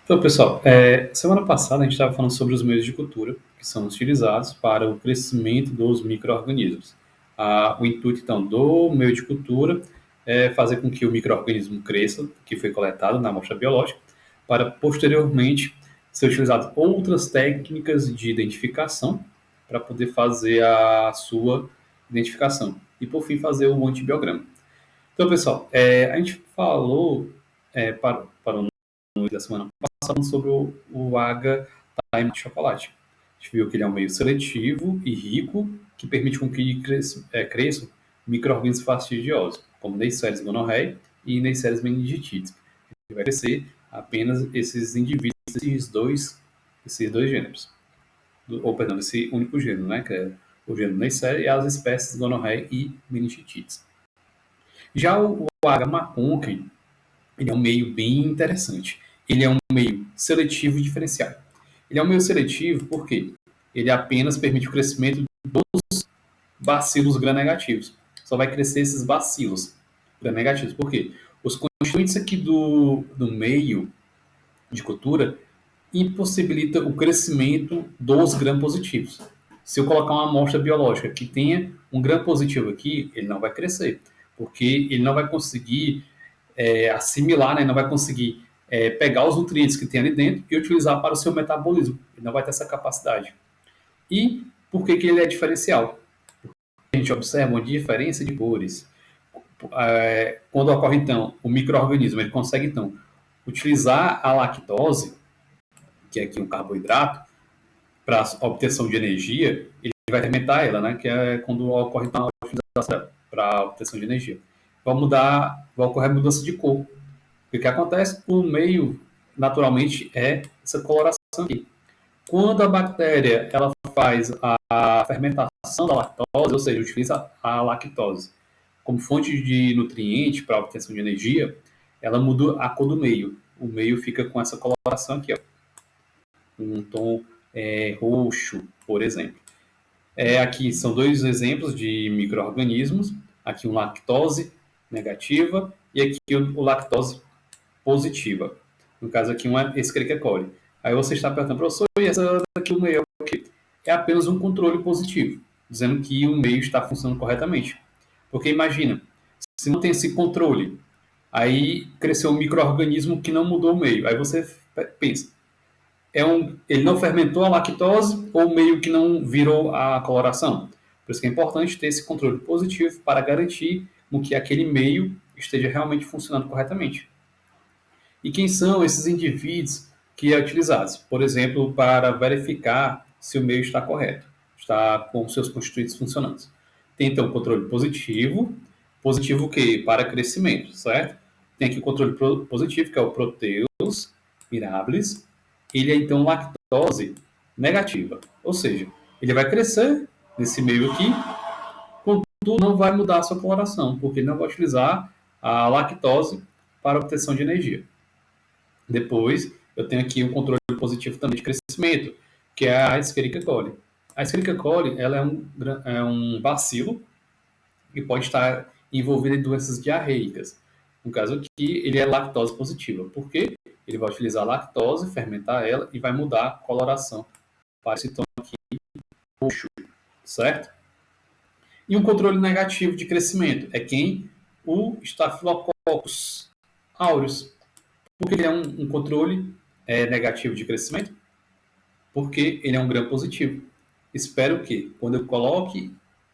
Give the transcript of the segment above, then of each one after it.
Então, pessoal, semana passada a gente estava falando sobre os meios de cultura que são utilizados para o crescimento dos micro-organismos. O intuito, então, do meio de cultura é fazer com que o micro-organismo cresça, que foi coletado na amostra biológica, para posteriormente ser utilizado outras técnicas de identificação para poder fazer a sua identificação e, por fim, fazer o antibiograma. Então, pessoal, a gente falou para o da semana passada sobre o H-Time de chocolate. A gente viu que ele é um meio seletivo e rico, que permite com que cresçam micro-organismos fastidiosos, como Neisseris gonorreia e Neisseris meningitidis. Ele vai crescer apenas esses indivíduos, esses dois gêneros. Ou, perdão, esse único gênero, né, que é o gênero Neisseria e as espécies gonorreia e meningitidis. Já o H. maconchi, ele é um meio bem interessante. Ele é um meio seletivo e diferenciado. Ele é um meio seletivo porque ele apenas permite o crescimento dos bacilos gram-negativos. Só vai crescer esses bacilos gram-negativos. Por quê? Os constituintes aqui do meio de cultura impossibilita o crescimento dos gram-positivos. Se eu colocar uma amostra biológica que tenha um gram-positivo aqui, ele não vai crescer, porque ele não vai conseguir assimilar, né? Não vai conseguir pegar os nutrientes que tem ali dentro e utilizar para o seu metabolismo. Ele não vai ter essa capacidade. E por que ele é diferencial? A gente observa uma diferença de cores. Quando ocorre, então, o micro-organismo, ele consegue, então, utilizar a lactose, que é aqui um carboidrato, para a obtenção de energia, ele vai fermentar ela, né? Que é quando ocorre, então, a utilização para a obtenção de energia. Vai ocorrer a mudança de cor. O que acontece? O meio, naturalmente, é essa coloração aqui. Quando a bactéria ela faz a fermentação da lactose, ou seja, utiliza a lactose como fonte de nutriente para a obtenção de energia, ela muda a cor do meio. O meio fica com essa coloração aqui, ó, um tom roxo, por exemplo. Aqui são dois exemplos de micro-organismos. Aqui um lactose negativa e aqui o lactose positiva. No caso aqui, uma Escherichia coli. Aí você está perguntando, professor, e essa daqui o meio é o quê? É apenas um controle positivo, dizendo que o meio está funcionando corretamente. Porque imagina, se não tem esse controle, aí cresceu um micro-organismo que não mudou o meio. Aí você pensa, ele não fermentou a lactose ou o meio que não virou a coloração? Por isso que é importante ter esse controle positivo para garantir que aquele meio esteja realmente funcionando corretamente. E quem são esses indivíduos que é utilizados? Por exemplo, para verificar se o meio está correto, está com seus constituintes funcionando. Tem então o controle positivo, positivo o quê? Para crescimento, certo? Tem aqui o controle positivo, que é o Proteus mirabilis. Ele é então lactose negativa, ou seja, ele vai crescer nesse meio aqui, contudo não vai mudar a sua coloração, porque ele não vai utilizar a lactose para obtenção de energia. Depois, eu tenho aqui um controle positivo também de crescimento, que é a Escherichia coli. A Escherichia coli ela é um bacilo que pode estar envolvido em doenças diarreicas. No caso aqui, ele é lactose positiva. Por quê? Ele vai utilizar a lactose, fermentar ela e vai mudar a coloração para esse tom aqui roxo, certo? E um controle negativo de crescimento é quem? O Staphylococcus aureus. Por que ele é um controle negativo de crescimento? Porque ele é um gram positivo. Espero que, quando eu coloque,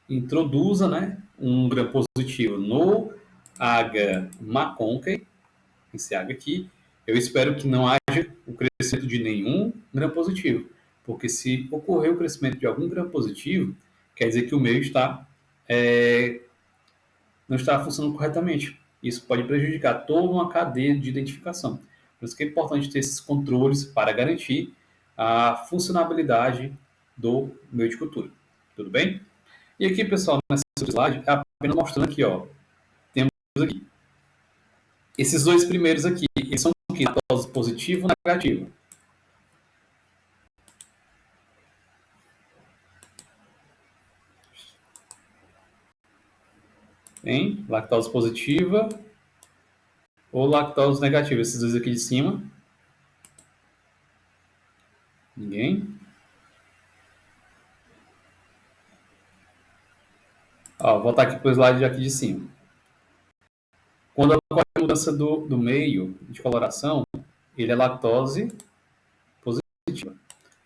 introduza, né, um gram positivo no H. maconchi, esse H aqui, eu espero que não haja o crescimento de nenhum gram positivo. Porque se ocorrer o crescimento de algum gram positivo, quer dizer que o meio não está funcionando corretamente. Isso pode prejudicar toda uma cadeia de identificação. Por isso que é importante ter esses controles para garantir a funcionabilidade do meio de cultura. Tudo bem? E aqui, pessoal, nessa slide, é apenas mostrando aqui, ó, temos aqui. Esses dois primeiros aqui, eles são o que? Lactose positivo ou negativo? Hein? Lactose positiva ou lactose negativa? Esses dois aqui de cima. Ninguém? Ó, vou voltar aqui para o slide aqui de cima. Quando ocorre a mudança do meio de coloração, ele é lactose positiva.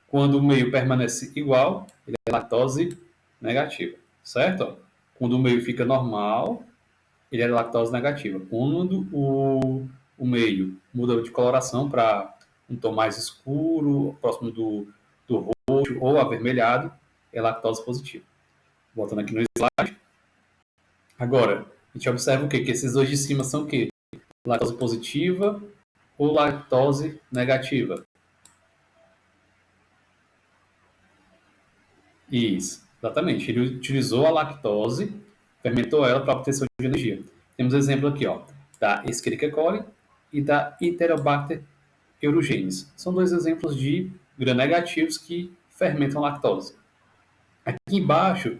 Quando o meio permanece igual, ele é lactose negativa, certo? Quando o meio fica normal, ele é lactose negativa. Quando o meio muda de coloração para um tom mais escuro, próximo do roxo ou avermelhado, é lactose positiva. Voltando aqui no slide. Agora, a gente observa o quê? Que esses dois de cima são o quê? Lactose positiva ou lactose negativa? Isso, exatamente. Ele utilizou a lactose, fermentou ela para obter sua energia. Temos exemplo aqui, ó, da Escherichia coli e da Enterobacter eurogenes. São dois exemplos de gram-negativos que fermentam lactose. Aqui embaixo,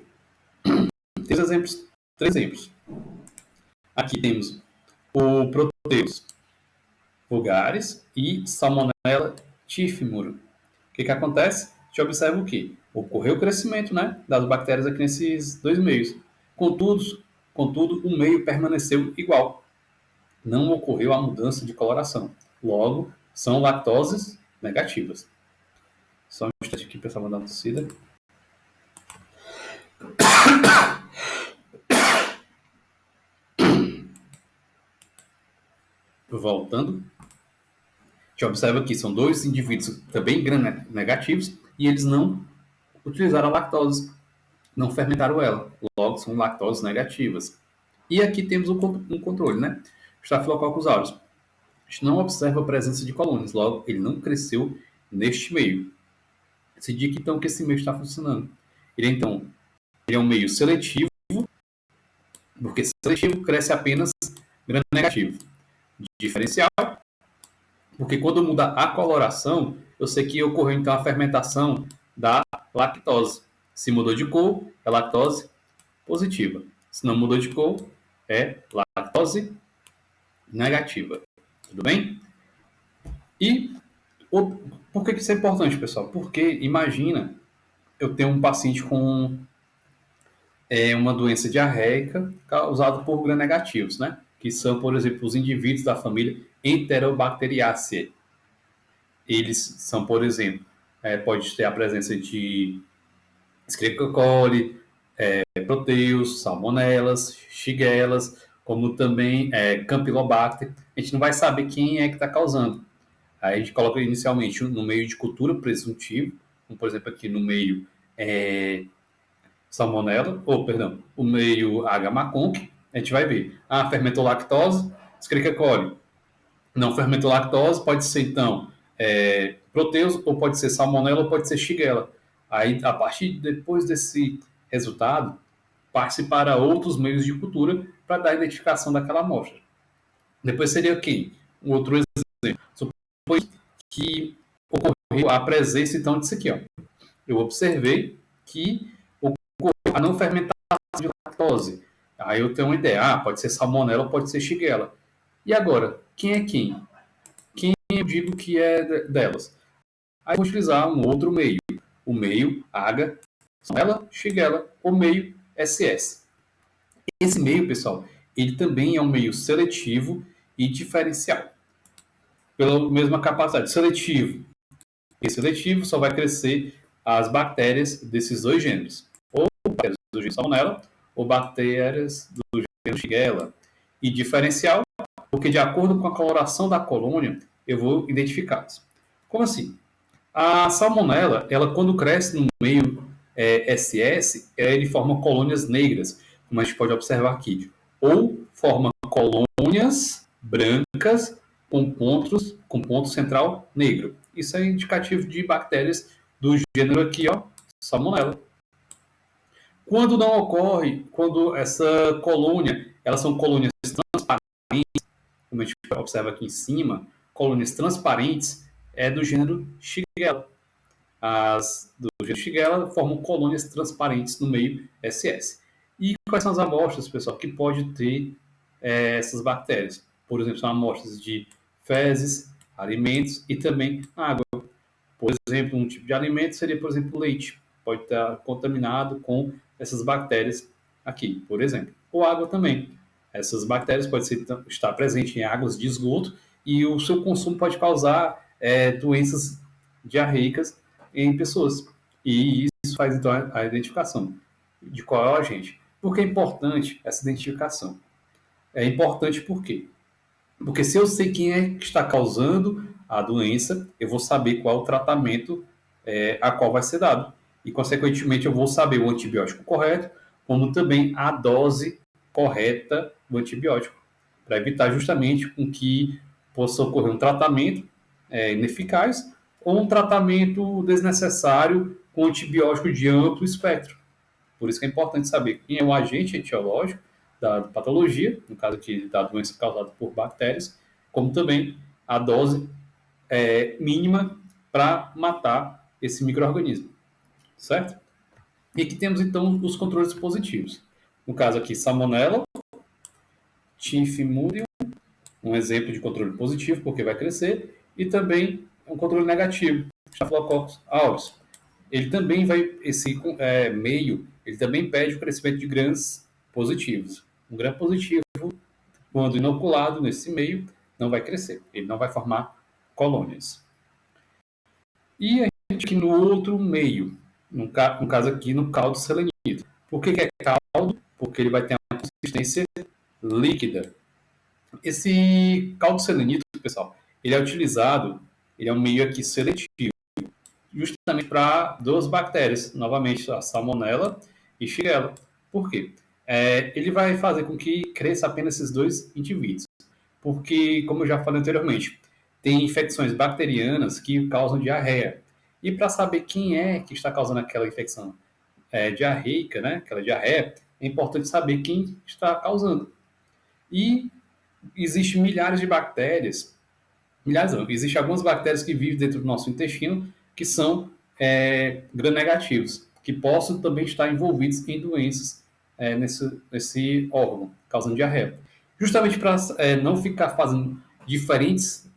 temos exemplos, três exemplos. Aqui temos o Proteus vulgaris e Salmonella typhimurium. O que acontece? A gente observa o quê? Ocorreu o crescimento, né, das bactérias aqui nesses dois meios. Contudo, o meio permaneceu igual. Não ocorreu a mudança de coloração. Logo, são lactoses negativas. Só um instante aqui, pessoal, mandar uma tossida. Voltando. A gente observa que são dois indivíduos também gram-negativos e eles não utilizaram a lactose, não fermentaram ela. Logo, são lactoses negativas. E aqui temos um controle, né? Staphylococcus aureus. A gente não observa a presença de colônias, logo, ele não cresceu neste meio. Se indica, então, que esse meio está funcionando. Ele é um meio seletivo, porque seletivo cresce apenas gram-negativo. Diferencial, porque quando muda a coloração, eu sei que ocorreu, então, a fermentação da lactose. Se mudou de cor, é lactose positiva. Se não mudou de cor, é lactose negativa. Tudo bem? E por que isso é importante, pessoal? Porque imagina eu tenho um paciente com uma doença diarreica causada por gram-negativos, né? Que são, por exemplo, os indivíduos da família Enterobacteriaceae. Eles são, por exemplo, pode ter a presença de Escherichia coli, Proteus, Salmonellas, Shigella, como também Campylobacter. A gente não vai saber quem é que está causando. Aí a gente coloca inicialmente no meio de cultura presuntivo, como por exemplo aqui no meio Salmonella, o meio H. maconque, a gente vai ver. Fermentou lactose, Escherichia coli. Não fermentou lactose, pode ser então Proteus, ou pode ser Salmonella, ou pode ser Shigella. Aí, a partir depois desse resultado, passe para outros meios de cultura para dar a identificação daquela amostra. Depois seria quem? Um outro exemplo. Supõe que ocorreu a presença, então, disso aqui. Ó. Eu observei que ocorreu a não fermentação de lactose. Aí eu tenho uma ideia. Pode ser Salmonella ou pode ser Shigella. E agora, quem é quem? Quem eu digo que é delas? Aí eu vou utilizar um outro meio. O meio H, Salmonella, Shigella, ou meio SS. Esse meio, pessoal, ele também é um meio seletivo e diferencial. Pela mesma capacidade. Seletivo. E seletivo só vai crescer as bactérias desses dois gêneros. Ou bactérias do gênero Salmonella, ou bactérias do gênero Shigella. E diferencial, porque de acordo com a coloração da colônia, eu vou identificá-las. Como assim? A Salmonella, ela quando cresce no meio SS, ele forma colônias negras, como a gente pode observar aqui. Ou forma colônias brancas com ponto central negro. Isso é indicativo de bactérias do gênero aqui, ó, Salmonella. Quando não ocorre, quando essa colônia, elas são colônias transparentes, como a gente observa aqui em cima, colônias transparentes, é do gênero Shigella. As do gênero Shigella formam colônias transparentes no meio SS. E quais são as amostras, pessoal, que pode ter essas bactérias? Por exemplo, são amostras de fezes, alimentos e também água. Por exemplo, um tipo de alimento seria, por exemplo, leite. Pode estar contaminado com essas bactérias aqui, por exemplo. Ou água também. Essas bactérias podem estar presentes em águas de esgoto e o seu consumo pode causar doenças diarreicas em pessoas. E isso faz, então, a identificação de qual é o agente. Por que é importante essa identificação? É importante por quê? Porque se eu sei quem é que está causando a doença, eu vou saber qual é o tratamento a qual vai ser dado. E, consequentemente, eu vou saber o antibiótico correto, como também a dose correta do antibiótico, para evitar justamente com que possa ocorrer um tratamento ineficaz ou um tratamento desnecessário com antibiótico de amplo espectro. Por isso que é importante saber quem é o agente etiológico da patologia, no caso aqui da doença causada por bactérias, como também a dose mínima para matar esse micro-organismo, certo? E aqui temos então os controles positivos. No caso aqui, Salmonella, Typhimurium, um exemplo de controle positivo, porque vai crescer, e também um controle negativo, Staphylococcus aureus. Ele também vai, esse meio, ele também impede o crescimento de grãos positivos. Um grão positivo, quando inoculado nesse meio, não vai crescer, ele não vai formar colônias. E a gente aqui no outro meio, no caso aqui no caldo selenito. Por que é caldo? Porque ele vai ter uma consistência líquida. Esse caldo selenito, pessoal, ele é utilizado, ele é um meio aqui seletivo, justamente para duas bactérias, novamente a Salmonella e Shigella. Por quê? Ele vai fazer com que cresça apenas esses dois indivíduos. Porque, como eu já falei anteriormente, tem infecções bacterianas que causam diarreia. E para saber quem é que está causando aquela infecção diarreica, né, aquela diarreia, é importante saber quem está causando. E existem milhares de bactérias, milhares não, existem algumas bactérias que vivem dentro do nosso intestino que são gram-negativos, que possam também estar envolvidos em doenças nesse órgão, causando diarreia. Justamente para não ficar fazendo diferentes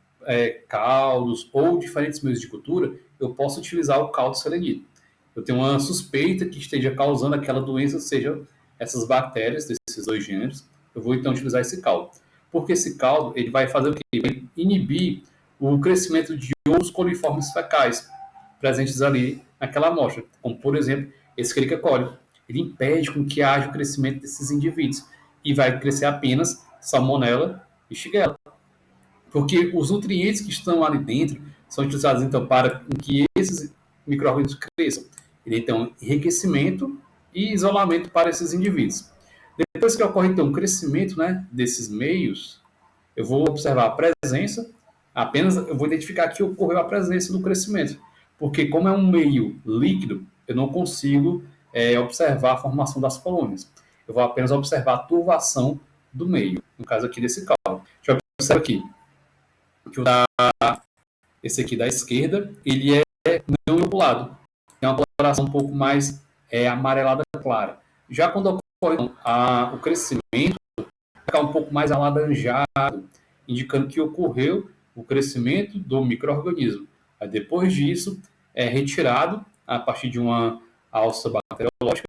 caldos ou diferentes meios de cultura, eu posso utilizar o caldo selenito. Eu tenho uma suspeita que esteja causando aquela doença, seja essas bactérias desses dois gêneros, eu vou então utilizar esse caldo. Porque esse caldo ele vai fazer o quê? Ele vai inibir o crescimento de outros coliformes fecais presentes ali naquela amostra, como por exemplo esse Escherichia coli. Ele impede com que haja o crescimento desses indivíduos e vai crescer apenas Salmonella e Shigella. Porque os nutrientes que estão ali dentro são utilizados então para que esses micro-organismos cresçam. Ele então enriquecimento e isolamento para esses indivíduos. Depois que ocorre então o crescimento, né, desses meios, eu vou observar a presença, apenas eu vou identificar que ocorreu a presença do crescimento. Porque como é um meio líquido, eu não consigo observar a formação das colônias. Eu vou apenas observar a turvação do meio, no caso aqui desse cálculo. Deixa eu observar aqui que esse aqui da esquerda, ele é não inoculado. Tem uma coloração um pouco mais amarelada clara. Já quando ocorre o crescimento, fica um pouco mais alaranjado, indicando que ocorreu o crescimento do micro-organismo. Aí, depois disso, é retirado a partir de uma alça bacteriológica,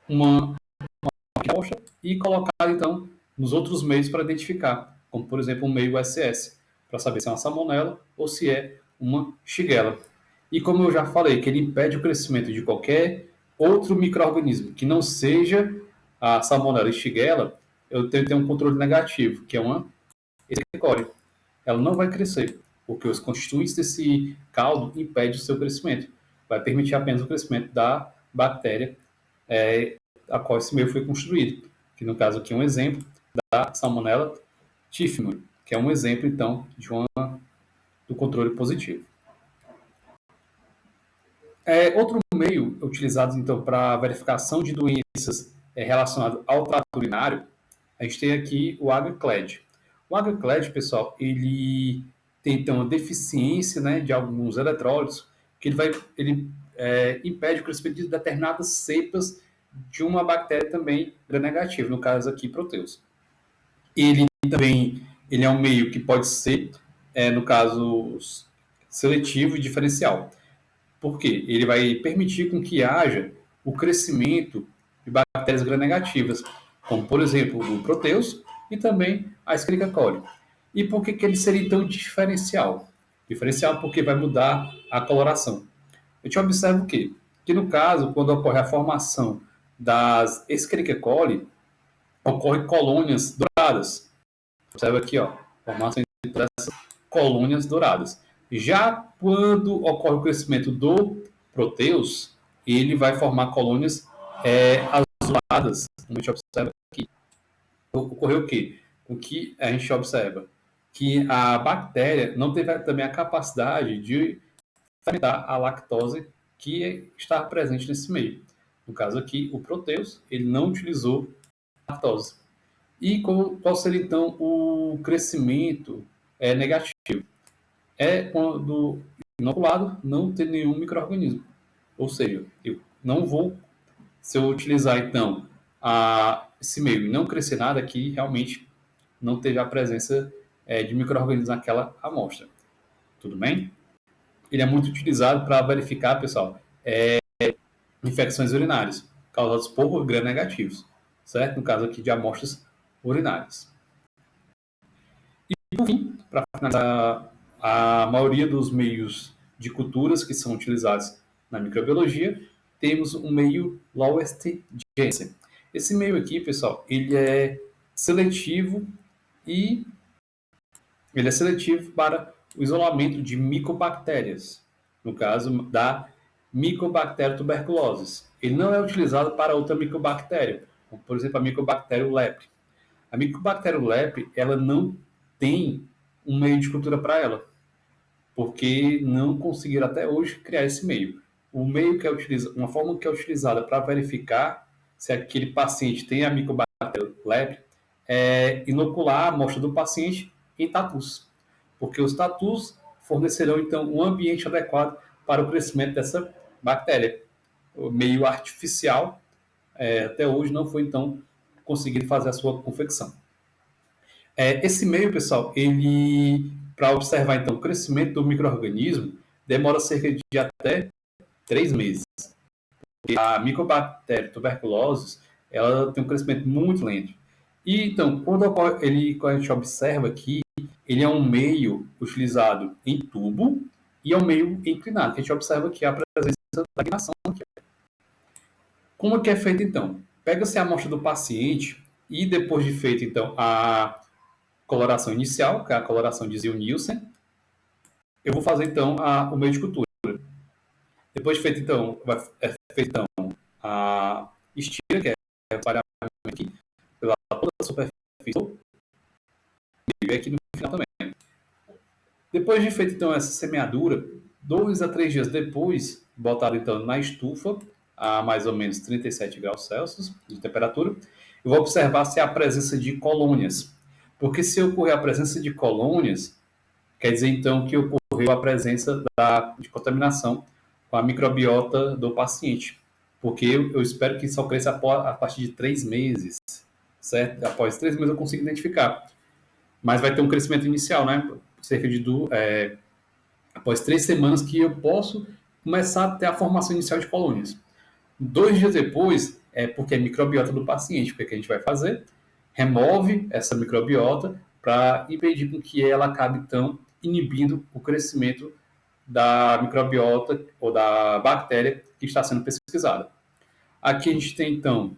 uma amostra e colocado então nos outros meios para identificar, como por exemplo o meio SS, para saber se é uma salmonela ou se é uma shigella. E como eu já falei, que ele impede o crescimento de qualquer outro micro-organismo que não seja a salmonela e shigella, eu tenho que ter um controle negativo, que é uma Escherichia coli. Ela não vai crescer, porque os constituintes desse caldo impedem o seu crescimento. Vai permitir apenas o crescimento da bactéria a qual esse meio foi construído. Que no caso aqui é um exemplo da Salmonella typhimurium, que é um exemplo então do controle positivo. Outro meio utilizado então para verificação de doenças relacionadas ao trato urinário, a gente tem aqui o AGA-CLED. O AGA-CLED, pessoal, ele tem então a deficiência, né, de alguns eletrólitos, que ele impede o crescimento de determinadas cepas de uma bactéria também gram-negativa, no caso aqui Proteus. Ele também ele é um meio que pode ser, no caso, seletivo e diferencial. Por quê? Ele vai permitir com que haja o crescimento de bactérias gram-negativas, como, por exemplo, o Proteus e também a Escherichia coli. E por que, que ele seria tão diferencial? Diferencial porque vai mudar a coloração. A gente observa o quê? Que no caso, quando ocorre a formação das Escherichia coli, ocorre colônias douradas. Observa aqui, ó, formação dessas colônias douradas. Já quando ocorre o crescimento do Proteus, ele vai formar colônias azuladas, como a gente observa aqui. Ocorreu o quê? O que a gente observa? Que a bactéria não teve também a capacidade de fermentar a lactose que está presente nesse meio. No caso aqui, o Proteus, ele não utilizou lactose. E qual seria então o crescimento negativo? É quando inoculado não ter nenhum micro-organismo. Ou seja, eu não vou, se eu utilizar então esse meio e não crescer nada aqui, realmente não teve a presença de micro-organismos naquela amostra. Tudo bem? Ele é muito utilizado para verificar, pessoal, infecções urinárias causadas por gram-negativos, certo? No caso aqui de amostras urinárias. E, por fim, para finalizar, a maioria dos meios de culturas que são utilizados na microbiologia, temos um meio Lowest Jensen. Esse meio aqui, pessoal, ele é seletivo para o isolamento de micobactérias, no caso da Mycobacterium tuberculosis. Ele não é utilizado para outra micobactéria, como, por exemplo, a Mycobacterium leprae. A Mycobacterium leprae, ela não tem um meio de cultura para ela, porque não conseguiram até hoje criar esse meio. O meio que é utilizado, uma forma que é utilizada para verificar se aquele paciente tem a Mycobacterium leprae é inocular a amostra do paciente em tatus, porque os tatus fornecerão então um ambiente adequado para o crescimento dessa bactéria. O meio artificial até hoje não foi então conseguido fazer a sua confecção. Esse meio, pessoal, ele para observar então o crescimento do micro-organismo demora cerca de até 3 meses. A Mycobacterium tuberculosis ela tem um crescimento muito lento. E então, quando a gente observa aqui, ele é um meio utilizado em tubo e é um meio inclinado, que a gente observa aqui a presença da inclinação. Como é que é feito então? Pega-se a amostra do paciente e depois de feito então a coloração inicial, que é a coloração de Ziel-Nielsen, eu vou fazer então o meio de cultura. Depois de feito então, é feito então a estira, que é o espalhamento aqui pela toda a superfície e aqui no final também. Depois de feito então essa semeadura, 2 a 3 dias depois, botado então na estufa a mais ou menos 37 graus Celsius de temperatura, eu vou observar se há a presença de colônias. Porque se ocorrer a presença de colônias, quer dizer então que ocorreu a presença de contaminação com a microbiota do paciente. Porque eu espero que isso ocorra a partir de 3 meses, certo? Após 3 meses eu consigo identificar. Mas vai ter um crescimento inicial, né? Cerca de após 3 semanas que eu posso começar a ter a formação inicial de colônias. 2 dias depois, porque é microbiota do paciente. O que a gente vai fazer? Remove essa microbiota para impedir com que ela acabe, então, inibindo o crescimento da microbiota ou da bactéria que está sendo pesquisada. Aqui a gente tem, então,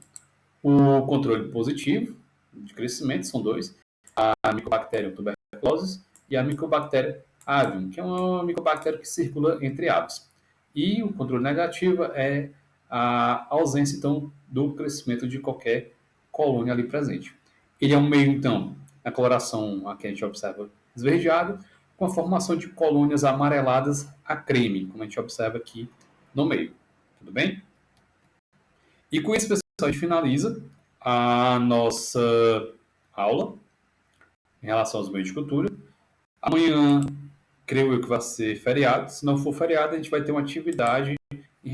o controle positivo de crescimento, são 2, a Mycobacterium tuberculosis e a Mycobacterium avium, que é uma micobactéria que circula entre aves. E o controle negativo é a ausência, então, do crescimento de qualquer colônia ali presente. Ele é um meio, então, na coloração aqui a gente observa esverdeado, com a formação de colônias amareladas a creme, como a gente observa aqui no meio. Tudo bem? E com isso, pessoal, a gente finaliza a nossa aula em relação aos meios de cultura. Amanhã, creio eu que vai ser feriado. Se não for feriado, a gente vai ter uma atividade